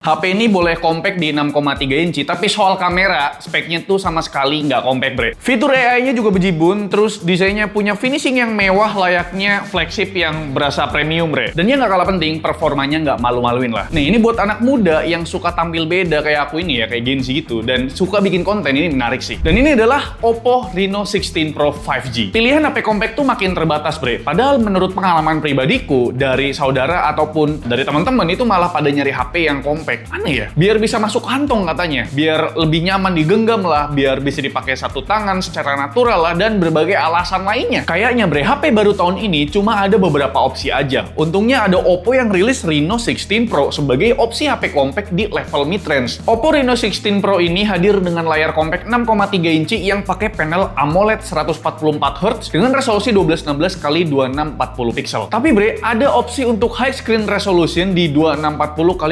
HP ini boleh compact di 6,3 inci, tapi soal kamera, speknya tuh sama sekali nggak compact, bre. Fitur AI-nya juga bejibun, terus desainnya punya finishing yang mewah layaknya flagship yang berasa premium, bre. Dan yang nggak kalah penting, performanya nggak malu-maluin lah. Nih, ini buat anak muda yang suka tampil beda kayak aku ini ya, kayak Gen Z gitu, dan suka bikin konten, ini menarik sih. Dan ini adalah Oppo Reno 16 Pro 5G. Pilihan HP compact tuh makin terbatas, bre. Padahal menurut pengalaman pribadiku, dari saudara ataupun dari teman-teman itu malah pada nyari HP yang compact. Aneh ya, biar bisa masuk kantong katanya, biar lebih nyaman digenggam lah, biar bisa dipakai satu tangan secara natural lah, dan berbagai alasan lainnya. Kayaknya bre, HP baru tahun ini cuma ada beberapa opsi aja. Untungnya ada Oppo yang rilis Reno 16 Pro sebagai opsi HP compact di level mid-range. Oppo Reno 16 Pro ini hadir dengan layar compact 6,3 inci yang pakai panel AMOLED 144Hz dengan resolusi 1216 x 2640 pixel. Tapi bre, ada opsi untuk high screen resolution di 2640 x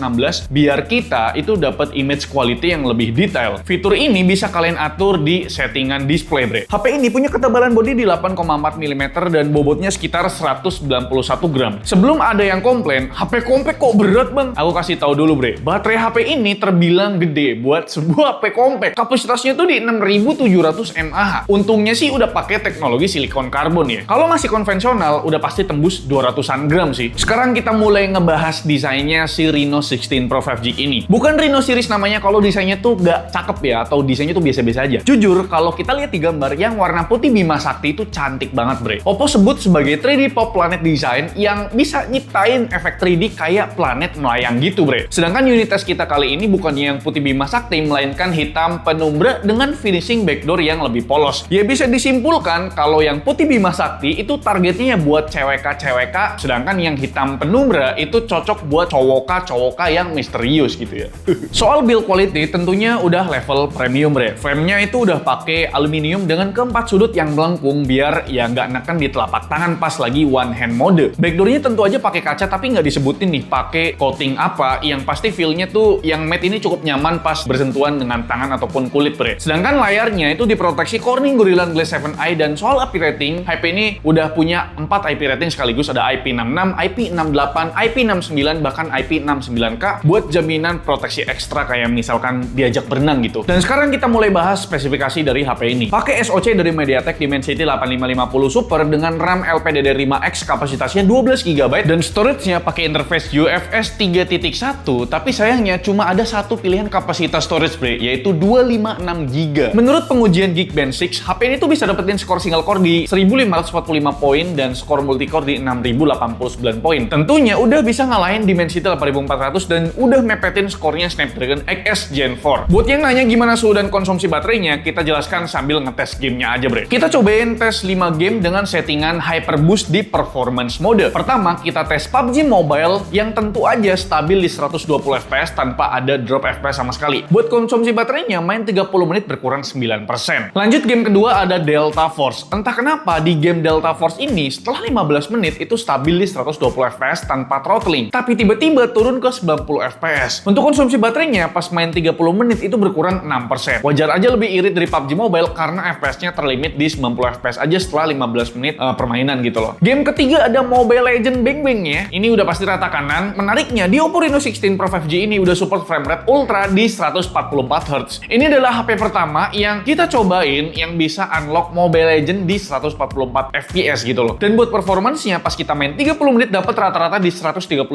1216 biar kita itu dapat image quality yang lebih detail. Fitur ini bisa kalian atur di settingan display, bre. HP ini punya ketebalan bodi di 8,4 mm dan bobotnya sekitar 191 gram. Sebelum ada yang komplain, HP compact kok berat bang? Aku kasih tahu dulu, bre. Baterai HP ini terbilang gede buat sebuah HP compact. Kapasitasnya tuh di 6700 mAh. Untungnya sih udah pakai teknologi silikon karbon ya. Kalau masih konvensional, udah pasti tembus 200-an gram sih. Sekarang kita mulai ngebahas desainnya si Reno 16 Pro 5G ini. Bukan Reno series namanya kalau desainnya tuh gak cakep ya, atau desainnya tuh biasa-biasa aja. Jujur, kalau kita lihat di gambar yang warna putih Bima Sakti itu cantik banget, bre. Oppo sebut sebagai 3D Pop Planet Design yang bisa nyiptain efek 3D kayak planet melayang gitu, bre. Sedangkan unit test kita kali ini bukan yang putih Bima Sakti, melainkan hitam penumbra dengan finishing backdoor yang lebih polos. Ya bisa disimpulkan kalau yang putih Bima Sakti itu targetnya ya buat CWK-CWK, sedangkan yang hitam penumbra itu cocok buat cowok-cowok yang misterius gitu ya. Soal build quality tentunya udah level premium, bre. Frame-nya itu udah pakai aluminium dengan keempat sudut yang melengkung biar ya nggak neken di telapak tangan pas lagi one hand mode. Backdoor-nya tentu aja pakai kaca tapi nggak disebutin nih pakai coating apa. Yang pasti feel-nya tuh yang matte ini cukup nyaman pas bersentuhan dengan tangan ataupun kulit, bre. Sedangkan layarnya itu diproteksi Corning Gorilla Glass 7i, dan soal IP rating, HP ini udah punya 4 IP rating sekaligus, ada IP66, IP68, IP69, bahkan IP69K buat jaminan proteksi ekstra kayak misalkan diajak berenang gitu. Dan sekarang kita mulai bahas spesifikasi dari HP ini. Pakai SoC dari MediaTek Dimensity 8550 Super dengan RAM LPDDR5X kapasitasnya 12 GB dan storage-nya pakai interface UFS 3.1, tapi sayangnya cuma ada satu pilihan kapasitas storage, bre, yaitu 256 GB. Menurut pengujian Geekbench 6, HP ini tuh bisa dapetin skor single core di 1545 poin dan skor multicore di 6089 poin. Tentunya udah bisa ngalahin Dimensity 8400 dan udah mepetin skornya Snapdragon XS Gen 4. Buat yang nanya gimana suhu dan konsumsi baterainya, kita jelaskan sambil ngetes gamenya aja, bre. Kita cobain tes 5 game dengan settingan Hyperboost di performance mode. Pertama, kita tes PUBG Mobile yang tentu aja stabil di 120 fps tanpa ada drop fps sama sekali. Buat konsumsi baterainya, main 30 menit berkurang 9%. Lanjut game kedua ada Delta Force. Entah kenapa di game Delta Force ini setelah 15 menit itu stabil di 120 fps tanpa throttling, tapi tiba-tiba turun ke 90 fps. Untuk konsumsi baterainya pas main 30 menit itu berkurang 6%. Wajar aja lebih irit dari PUBG Mobile karena FPS-nya terlimit di 90 FPS aja setelah 15 menit permainan gitu loh. Game ketiga ada Mobile Legends Bang Bang ya. Ini udah pasti rata kanan. Menariknya di Oppo Reno 16 Pro 5G ini udah support frame rate ultra di 144Hz. Ini adalah HP pertama yang kita cobain yang bisa unlock Mobile Legends di 144 FPS gitu loh. Dan buat performance-nya pas kita main 30 menit dapat rata-rata di 139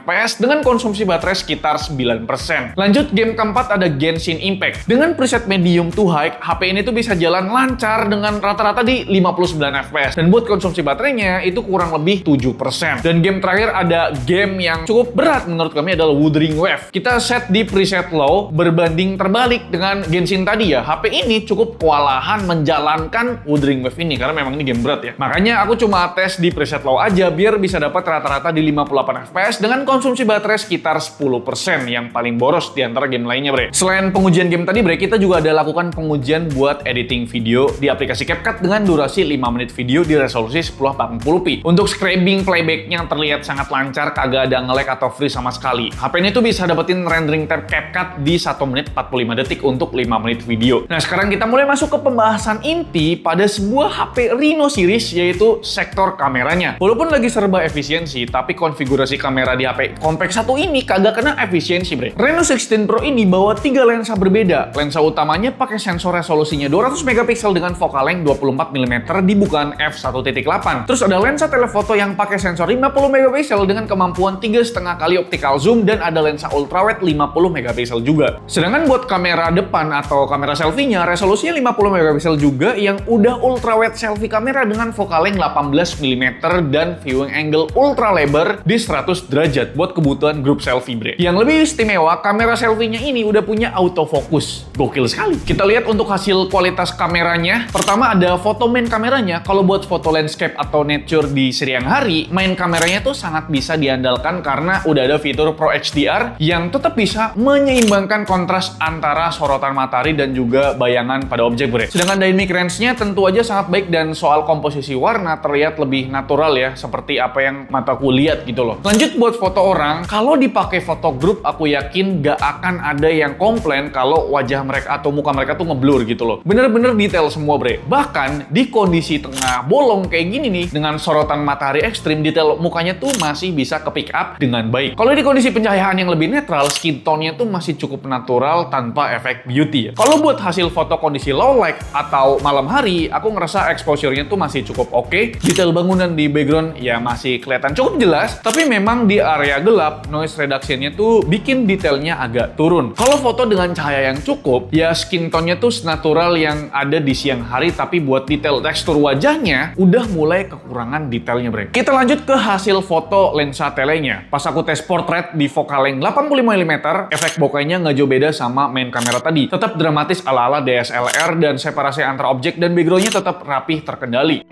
FPS dengan konsumsi baterai sekitar 9%. Lanjut game keempat ada Genshin Impact. Dengan preset medium to high, HP ini tuh bisa jalan lancar dengan rata-rata di 59 fps. Dan buat konsumsi baterainya itu kurang lebih 7%. Dan game terakhir ada game yang cukup berat menurut kami adalah Wuthering Wave. Kita set di preset low, berbanding terbalik dengan Genshin tadi ya. HP ini cukup kewalahan menjalankan Wuthering Wave ini karena memang ini game berat ya. Makanya aku cuma tes di preset low aja biar bisa dapat rata-rata di 58 fps dengan konsumsi baterai sekitar 10% yang paling boros di antara game lainnya, bre. Selain pengujian game tadi, bre, kita juga ada lakukan pengujian buat editing video di aplikasi CapCut dengan durasi 5 menit video di resolusi 1080p. Untuk scraping playbacknya terlihat sangat lancar, kagak ada nge-lag atau freeze sama sekali. HP ini tuh bisa dapetin rendering tab CapCut di 1 menit 45 detik untuk 5 menit video. Nah, sekarang kita mulai masuk ke pembahasan inti pada sebuah HP Reno series, yaitu sektor kameranya. Walaupun lagi serba efisiensi, tapi konfigurasi kamera di HP compact satu ini kagak kena efisiensi, bre. Reno 16 Pro ini bawa 3 lensa berbeda. Lensa utamanya pakai sensor resolusinya 200 megapiksel dengan focal length 24 mm di bukaan f1.8. Terus ada lensa telefoto yang pakai sensor 50 megapiksel dengan kemampuan 3,5 kali optical zoom dan ada lensa ultrawide 50 megapiksel juga. Sedangkan buat kamera depan atau kamera selfie-nya resolusinya 50 megapiksel juga yang udah ultrawide selfie kamera dengan focal length 18 mm dan viewing angle ultra lebar di 100 derajat buat kebutuhan grup selfie, bre. Yang lebih istimewa, kamera selfie-nya ini udah punya autofocus. Gokil sekali. Kita lihat untuk hasil kualitas kameranya. Pertama ada foto main kameranya. Kalau buat foto landscape atau nature di siang hari, main kameranya tuh sangat bisa diandalkan karena udah ada fitur Pro HDR yang tetap bisa menyeimbangkan kontras antara sorotan matahari dan juga bayangan pada objek, bre. Sedangkan dynamic range-nya tentu aja sangat baik dan soal komposisi warna terlihat lebih natural ya, seperti apa yang mataku lihat gitu loh. Lanjut buat foto orang, kalau dipakai foto grup aku yakin gak akan ada yang komplain kalau wajah mereka atau muka mereka tuh ngeblur gitu loh. Bener-bener detail semua, bre. Bahkan di kondisi tengah bolong kayak gini nih, dengan sorotan matahari ekstrim, detail mukanya tuh masih bisa ke pick up dengan baik. Kalau di kondisi pencahayaan yang lebih netral, skin tone-nya tuh masih cukup natural tanpa efek beauty ya. Kalau buat hasil foto kondisi low light atau malam hari, aku ngerasa exposure-nya tuh masih cukup oke. Detail bangunan di background ya masih kelihatan cukup jelas, tapi memang di area gelap, noise reduction-nya tuh bikin detailnya agak turun. Kalau foto dengan cahaya yang cukup, ya skin tone-nya tuh natural yang ada di siang hari, tapi buat detail tekstur wajahnya udah mulai kekurangan detailnya, bre. Kita lanjut ke hasil foto lensa telenya. Pas aku tes portrait di focal length 85 mm, efek bokehnya nggak jauh beda sama main kamera tadi. Tetap dramatis ala-ala DSLR dan separasi antar objek dan background-nya tetap rapih terkendali.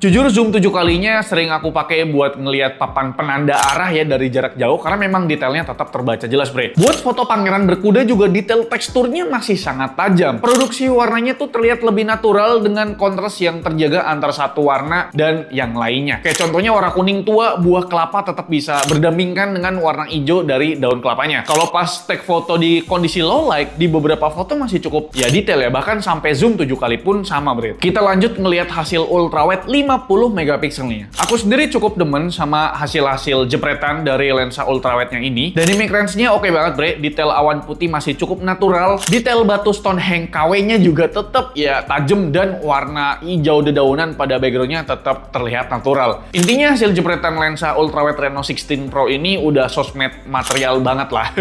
Jujur, zoom 7 kalinya sering aku pakai buat ngelihat papan penanda arah ya dari jarak jauh karena memang detailnya tetap terbaca jelas, bre. Buat foto pangeran berkuda juga detail teksturnya masih sangat tajam. Produksi warnanya tuh terlihat lebih natural dengan kontras yang terjaga antara satu warna dan yang lainnya. Kayak contohnya warna kuning tua, buah kelapa tetap bisa berdampingan dengan warna hijau dari daun kelapanya. Kalau pas take foto di kondisi low light, di beberapa foto masih cukup ya detail ya, bahkan sampai zoom 7 kali pun sama, bre. Kita lanjut ngelihat hasil ultrawide 50 megapikselnya. Aku sendiri cukup demen sama hasil-hasil jepretan dari lensa ultrawide-nya ini. Dynamic range-nya oke banget, bre. Detail awan putih masih cukup natural. Detail batu Stonehenge KW-nya juga tetap ya tajam dan warna hijau dedaunan pada background-nya tetap terlihat natural. Intinya hasil jepretan lensa ultrawide Reno 16 Pro ini udah sosmed material banget lah.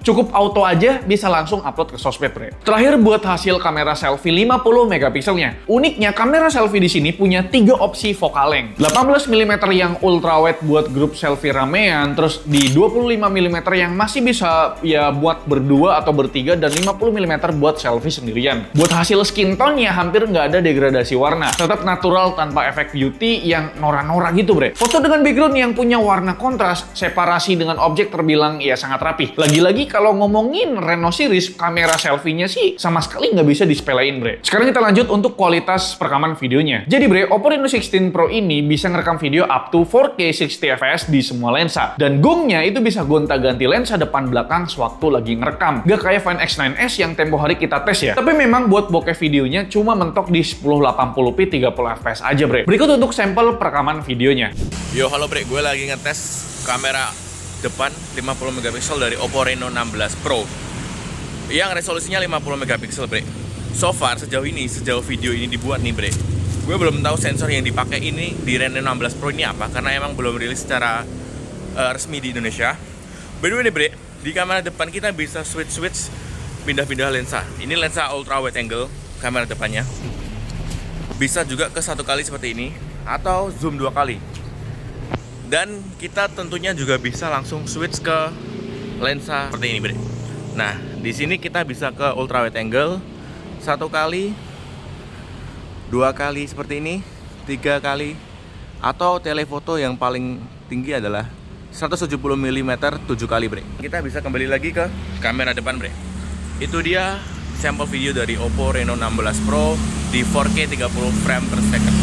Cukup auto aja bisa langsung upload ke sosmed, bre. Terakhir buat hasil kamera selfie 50 megapikselnya. Uniknya kamera selfie di sini punya 3 opsi focal length. 18 mm yang ultrawide buat grup selfie ramean, terus di 25 mm yang masih bisa ya buat berdua atau bertiga, dan 50 mm buat selfie sendirian. Buat hasil skin tone-nya hampir nggak ada degradasi warna. Tetap natural tanpa efek beauty yang nora-nora gitu, bre. Foto dengan background yang punya warna kontras, separasi dengan objek terbilang ya sangat rapih. Lagi-lagi kalau ngomongin Reno series, kamera selfie-nya sih sama sekali nggak bisa disepelein, bre. Sekarang kita lanjut untuk kualitas perekaman videonya. Jadi, bre, Oppo Reno 16 Pro ini bisa ngerekam video up to 4K 60 fps di semua lensa. Dan gongnya itu bisa gonta-ganti lensa depan belakang sewaktu lagi ngerekam. Gak kayak Find X9s yang tempo hari kita tes ya. Tapi memang buat bokeh videonya cuma mentok di 1080p 30 fps aja, bre. Berikut untuk sampel perekaman videonya. Yo, halo bre, gue lagi ngetes kamera depan 50 megapiksel dari Oppo Reno 16 Pro yang resolusinya 50 megapiksel, bre. So far, sejauh video ini dibuat nih, bre, gue belum tahu sensor yang dipakai ini di Reno 16 Pro ini apa, karena emang belum rilis secara resmi di Indonesia. By the way nih, bre, di kamera depan kita bisa switch pindah-pindah lensa. Ini lensa ultra wide angle kamera depannya. Bisa juga ke 1 kali seperti ini atau zoom 2 kali. Dan kita tentunya juga bisa langsung switch ke lensa seperti ini, bre. Nah, di sini kita bisa ke ultra wide angle 1 kali, 2 kali seperti ini, 3 kali, atau telefoto yang paling tinggi adalah 170 mm 7 kali, bre. Kita bisa kembali lagi ke kamera depan, bre. Itu dia sampel video dari Oppo Reno 16 Pro di 4K 30 frame per second.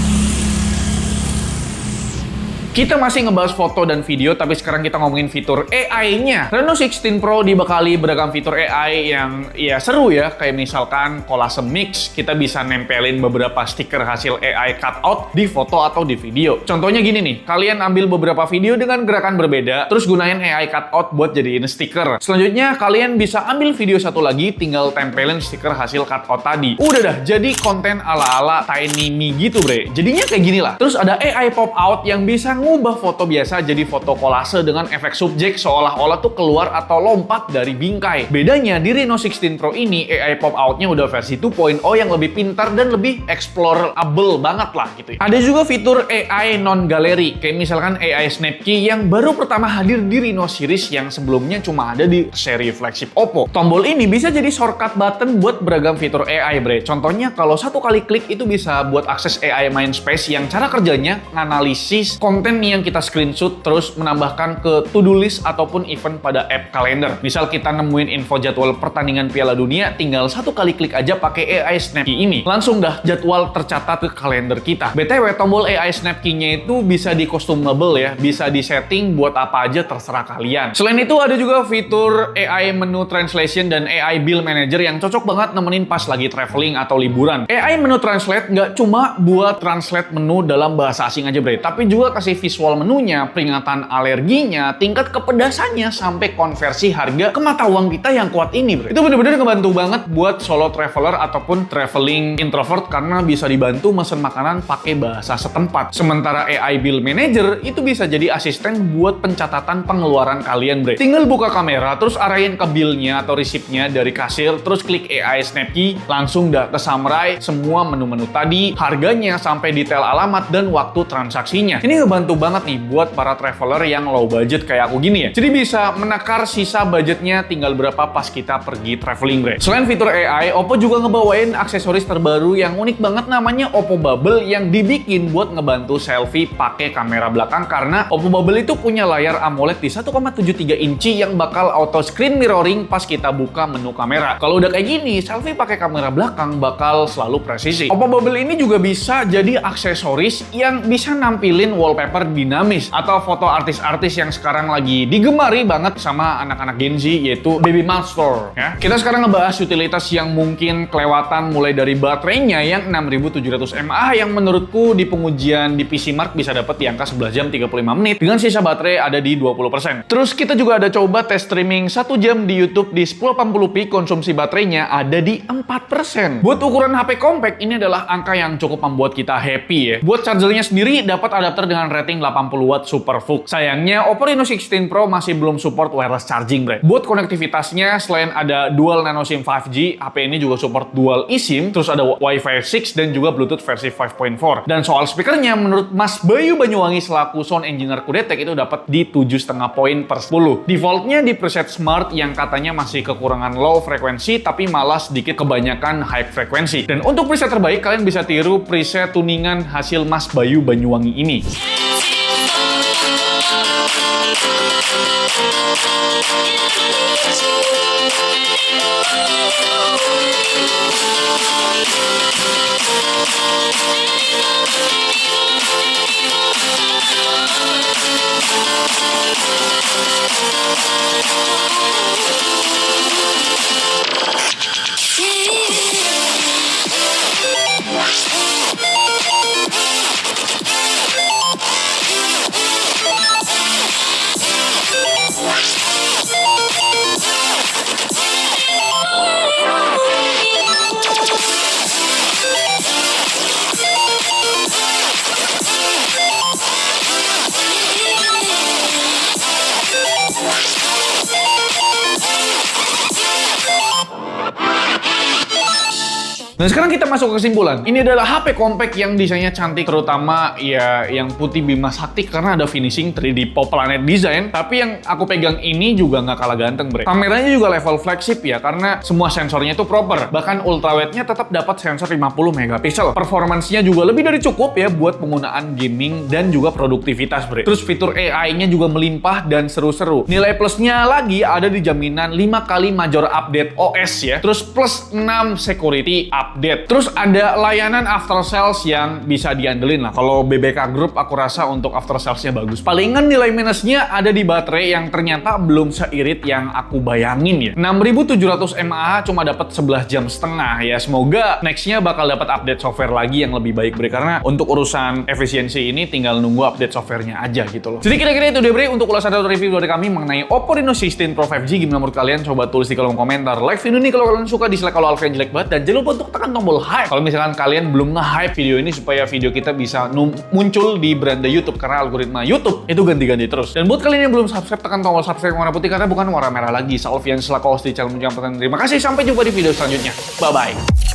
Kita masih ngebahas foto dan video, tapi sekarang kita ngomongin fitur AI-nya. Reno 16 Pro dibekali beragam fitur AI yang ya seru ya, kayak misalkan collage mix, kita bisa nempelin beberapa stiker hasil AI cutout di foto atau di video. Contohnya gini nih, kalian ambil beberapa video dengan gerakan berbeda, terus gunain AI cutout buat jadiin stiker. Selanjutnya, kalian bisa ambil video satu lagi, tinggal tempelin stiker hasil cutout tadi. Udah dah, jadi konten ala-ala Tiny Me gitu bre. Jadinya kayak gini lah. Terus ada AI pop out yang bisa ngubah foto biasa jadi foto kolase dengan efek subjek seolah-olah tuh keluar atau lompat dari bingkai. Bedanya di Reno 16 Pro ini AI pop out-nya udah versi 2.0 yang lebih pintar dan lebih explorable banget lah gitu ya. Ada juga fitur AI non galeri, kayak misalkan AI Snap Key yang baru pertama hadir di Reno series yang sebelumnya cuma ada di seri flagship Oppo. Tombol ini bisa jadi shortcut button buat beragam fitur AI bre. Contohnya kalau satu kali klik itu bisa buat akses AI Mindspace yang cara kerjanya nganalisis konten yang kita screenshot terus menambahkan ke to-do list ataupun event pada app kalender. Misal kita nemuin info jadwal pertandingan Piala Dunia, tinggal satu kali klik aja pakai AI Snap Key ini. Langsung dah jadwal tercatat ke kalender kita. BTW, tombol AI Snap Key-nya itu bisa di customable ya, bisa di setting buat apa aja terserah kalian. Selain itu ada juga fitur AI menu translation dan AI bill manager yang cocok banget nemenin pas lagi traveling atau liburan. AI menu translate nggak cuma buat translate menu dalam bahasa asing aja bre, tapi juga kasih visual menunya, peringatan alerginya, tingkat kepedasannya, sampai konversi harga ke mata uang kita yang kuat ini bre. Itu bener-bener ngebantu banget buat solo traveler ataupun traveling introvert karena bisa dibantu mesen makanan pakai bahasa setempat. Sementara AI bill manager itu bisa jadi asisten buat pencatatan pengeluaran kalian bre. Tinggal buka kamera, terus arahin ke billnya atau resipnya dari kasir, terus klik AI Snap Key, langsung dah ke summary semua menu-menu tadi, harganya sampai detail alamat dan waktu transaksinya. Ini ngebantu banget nih buat para traveler yang low budget kayak aku gini ya. Jadi bisa menakar sisa budgetnya tinggal berapa pas kita pergi traveling bre. Selain fitur AI, Oppo juga ngebawain aksesoris terbaru yang unik banget namanya Oppo Bubble yang dibikin buat ngebantu selfie pakai kamera belakang karena Oppo Bubble itu punya layar AMOLED di 1,73 inci yang bakal auto screen mirroring pas kita buka menu kamera. Kalau udah kayak gini, selfie pakai kamera belakang bakal selalu presisi. Oppo Bubble ini juga bisa jadi aksesoris yang bisa nampilin wallpaper dinamis atau foto artis-artis yang sekarang lagi digemari banget sama anak-anak Gen Z, yaitu Baby Monster ya. Kita sekarang ngebahas utilitas yang mungkin kelewatan, mulai dari baterainya yang 6700 mAh yang menurutku di pengujian di PC Mark bisa dapat di angka 11 jam 35 menit dengan sisa baterai ada di 20%. Terus kita juga ada coba tes streaming 1 jam di YouTube di 1080p, konsumsi baterainya ada di 4%. Buat ukuran HP compact ini adalah angka yang cukup membuat kita happy ya. Buat chargernya sendiri dapat adapter dengan rating 80 watt Super VOOC. Sayangnya Oppo Reno 16 Pro masih belum support wireless charging bre. Buat konektivitasnya selain ada dual nano SIM 5G, HP ini juga support dual eSIM, terus ada Wi-Fi 6 dan juga Bluetooth versi 5.4. Dan soal speakernya menurut Mas Bayu Banyuwangi selaku sound engineer Kudetek itu dapat di 7,5 poin per 10. Defaultnya di preset smart yang katanya masih kekurangan low frekuensi tapi malah sedikit kebanyakan high frekuensi. Dan untuk preset terbaik kalian bisa tiru preset tuningan hasil Mas Bayu Banyuwangi ini. Dan sekarang kita masuk ke kesimpulan. Ini adalah HP compact yang desainnya cantik, terutama ya yang putih Bima Sakti karena ada finishing 3D Pop Planet Design. Tapi yang aku pegang ini juga nggak kalah ganteng, bre. Kameranya juga level flagship ya, karena semua sensornya itu proper. Bahkan ultrawide-nya tetap dapat sensor 50 megapiksel. Performance-nya juga lebih dari cukup ya buat penggunaan gaming dan juga produktivitas, bre. Terus fitur AI-nya juga melimpah dan seru-seru. Nilai plusnya lagi ada di jaminan 5 kali major update OS ya. Terus plus 6 security update update. Terus ada layanan after sales yang bisa diandelin lah. Kalau BBK Group aku rasa untuk after salesnya bagus. Palingan nilai minusnya ada di baterai yang ternyata belum seirit yang aku bayangin ya. 6700 mAh cuma dapat 11 jam setengah ya. Semoga nextnya bakal dapat update software lagi yang lebih baik Bre, karena untuk urusan efisiensi ini tinggal nunggu update softwarenya aja gitu loh. Jadi kira-kira itu deh Bre untuk ulasan atau review dari kami mengenai Oppo Reno 16 Pro 5G. Gimana menurut kalian? Coba tulis di kolom komentar. Like video ini kalau kalian suka, dislike kalau kalian jelek banget, dan jangan lupa untuk tekan tombol hype kalau misalkan kalian belum nge-hype video ini supaya video kita bisa muncul di beranda YouTube, karena algoritma YouTube itu ganti-ganti terus. Dan buat kalian yang belum subscribe, tekan tombol subscribe warna putih karena bukan warna merah lagi. Salvian selaku host di channel Menjampetan. Terima kasih, sampai jumpa di video selanjutnya. Bye bye.